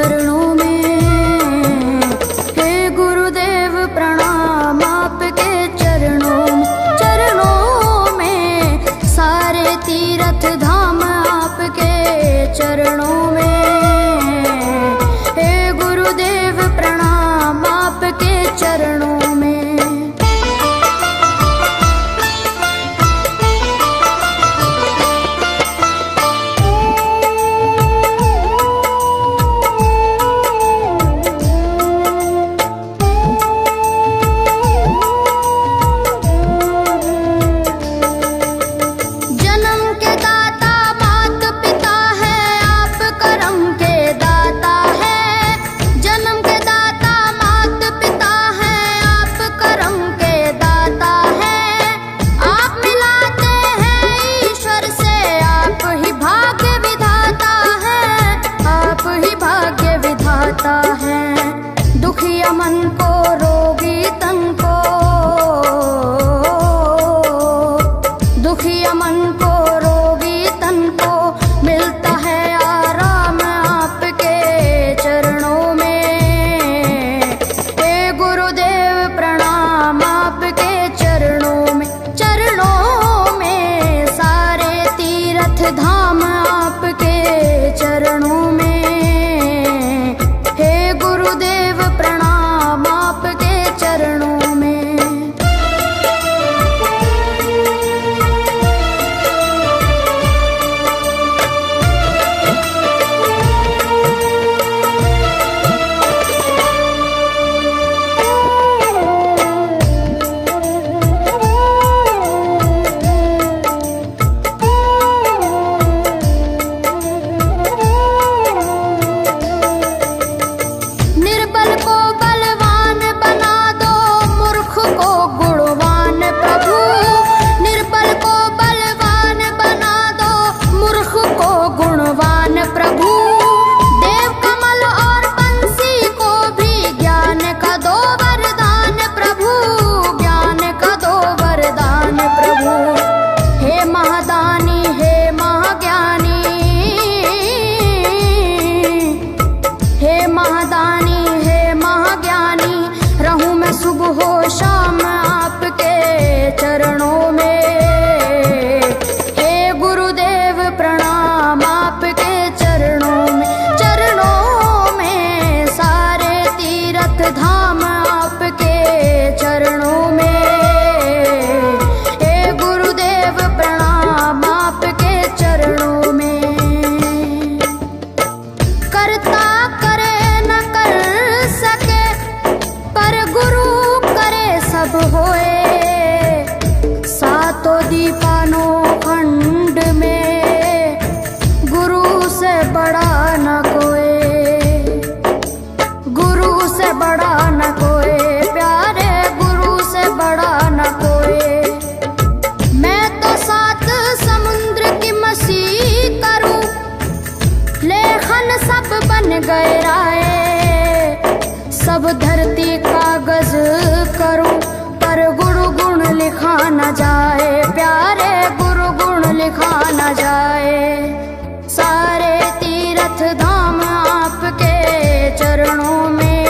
चरणों में। हे गुरुदेव प्रणाम आपके चरणों में, सारे तीर्थ धाम आपके चरणों में। हे गुरुदेव प्रणाम आपके चरणों में। दुखिया मन को, रोगी तन को, दुखिया मन को, रोगी तन को मिलता है आराम आपके चरणों में। हे गुरुदेव प्रणाम आपके चरणों में। चरणों में सारे तीर्थ धाम आपके चरणों में। गुरुदेव प्रणाम आपके चरणों में। सुबह हो शाम आपके चरणों में। हे गुरुदेव प्रणाम आपके चरणों में। चरणों में सारे तीर्थ धाम आपके चरणों में। हे गुरुदेव प्रणाम आपके चरणों में। करता करे न कर सके पर गुरु सब होए। सातों दीपानों खंड में गुरु से बड़ा न कोई, गुरु से बड़ा न कोई, प्यारे गुरु से बड़ा न कोई। मैं तो सात समुद्र की मसीह करूं, लेखन सब बन गए राय। सब धरती कागज करूं पर गुरु गुण लिखा न जाए, प्यारे गुरु गुण लिखा न जाए। सारे तीर्थ धाम आपके चरणों में।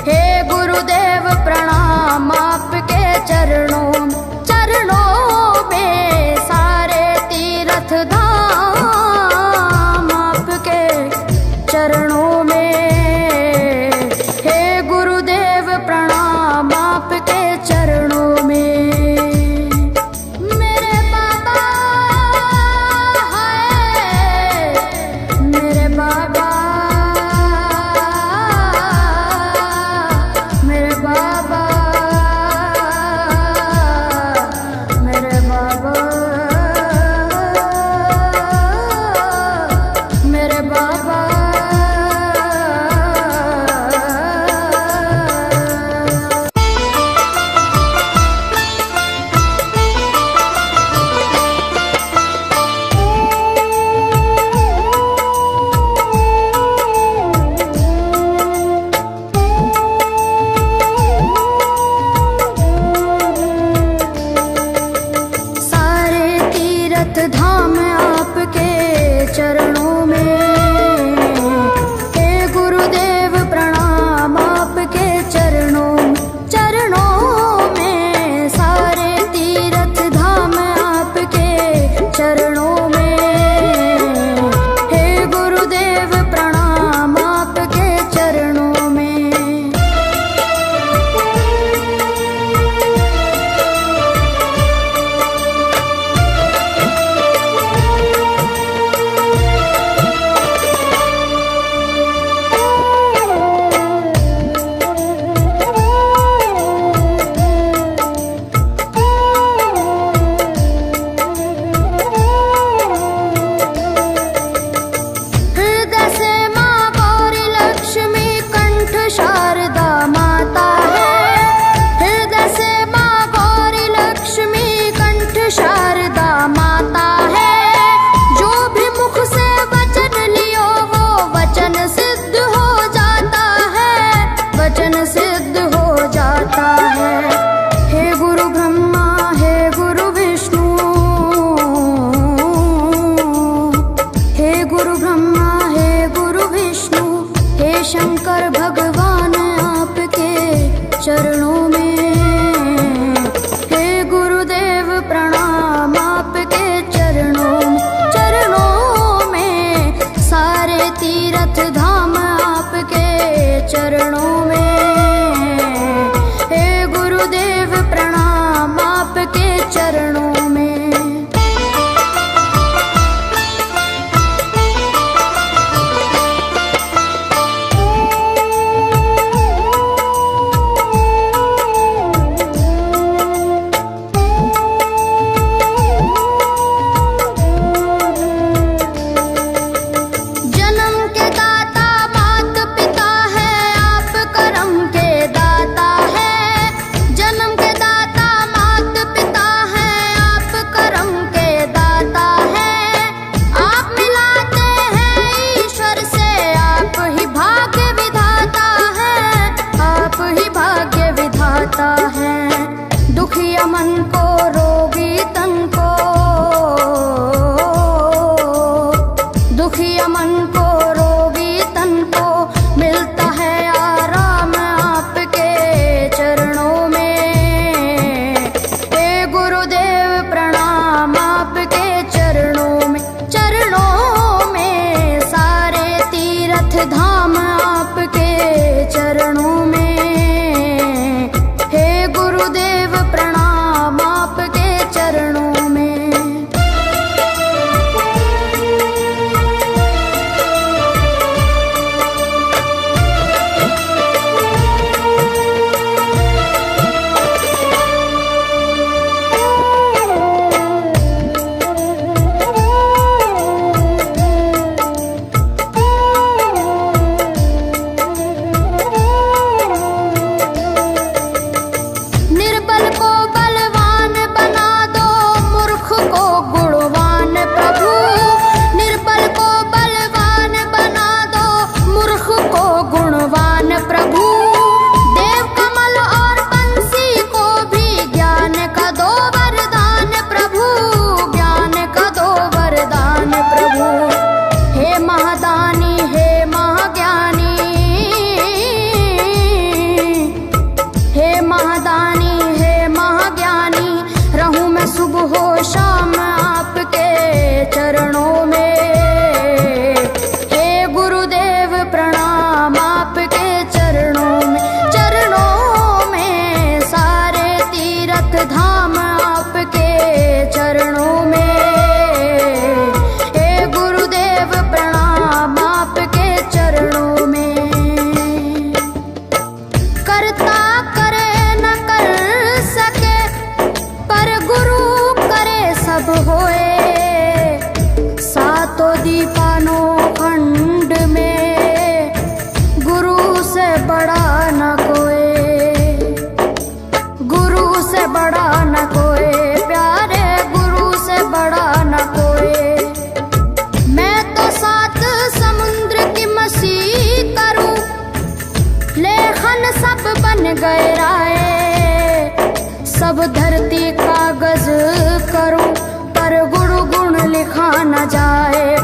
हे गुरुदेव प्रणाम आपके चरणों में। चरणों में सारे तीर्थ धाम आपके चरणों में। प्रणाम आपके चरणों में। मेरे बाबा है, मेरे बाबा, मेरे बाबा, मेरे बाबा, मेरे बाबा। तीरथ धाम आपके चरणों में। हे गुरुदेव प्रणाम आपके चरणों में। दुखिया मन को रोगी तन को, दुखिया मन को रोगी तन को मिलता है आराम आपके चरणों में। हे गुरुदेव प्रणाम आपके चरणों में। चरणों में सारे तीर्थ धाम आपके चरणों में। गुरुदेव प्रणाम आपके चरणों में। निर्बल को बलवान बना दो, मूर्ख को गुणवान प्रभु। निर्बल को बलवान बना दो, मूर्ख को गुणवान प्रभु। देव कमल और बंसी को भी ज्ञान का दो वरदान प्रभु, ज्ञान का दो वरदान प्रभु। हे महादानी हे महाज्ञानी, हे महादानी हे महाज्ञानी, रहूं मैं सुबह हो शाम आपके चरणों में। हे गुरुदेव प्रणाम आपके चरणों में। चरणों में सारे तीर्थ धाम आपके चरणों में। हे गुरुदेव प्रणाम आपके चरणों में। करता करे न कर सके, पर गुरु करे सब होए। सातों दीपानों खंड में गुरु से बड़ा न कोई, गुरु से बड़ा न कोई, प्यारे गुरु से बड़ा न कोई। मैं तो सात समुद्र की मसीह करूं, लेखन सब बन गए राय। सब धरती कागज करूं, पर गुरु गुण लिखा न जाए।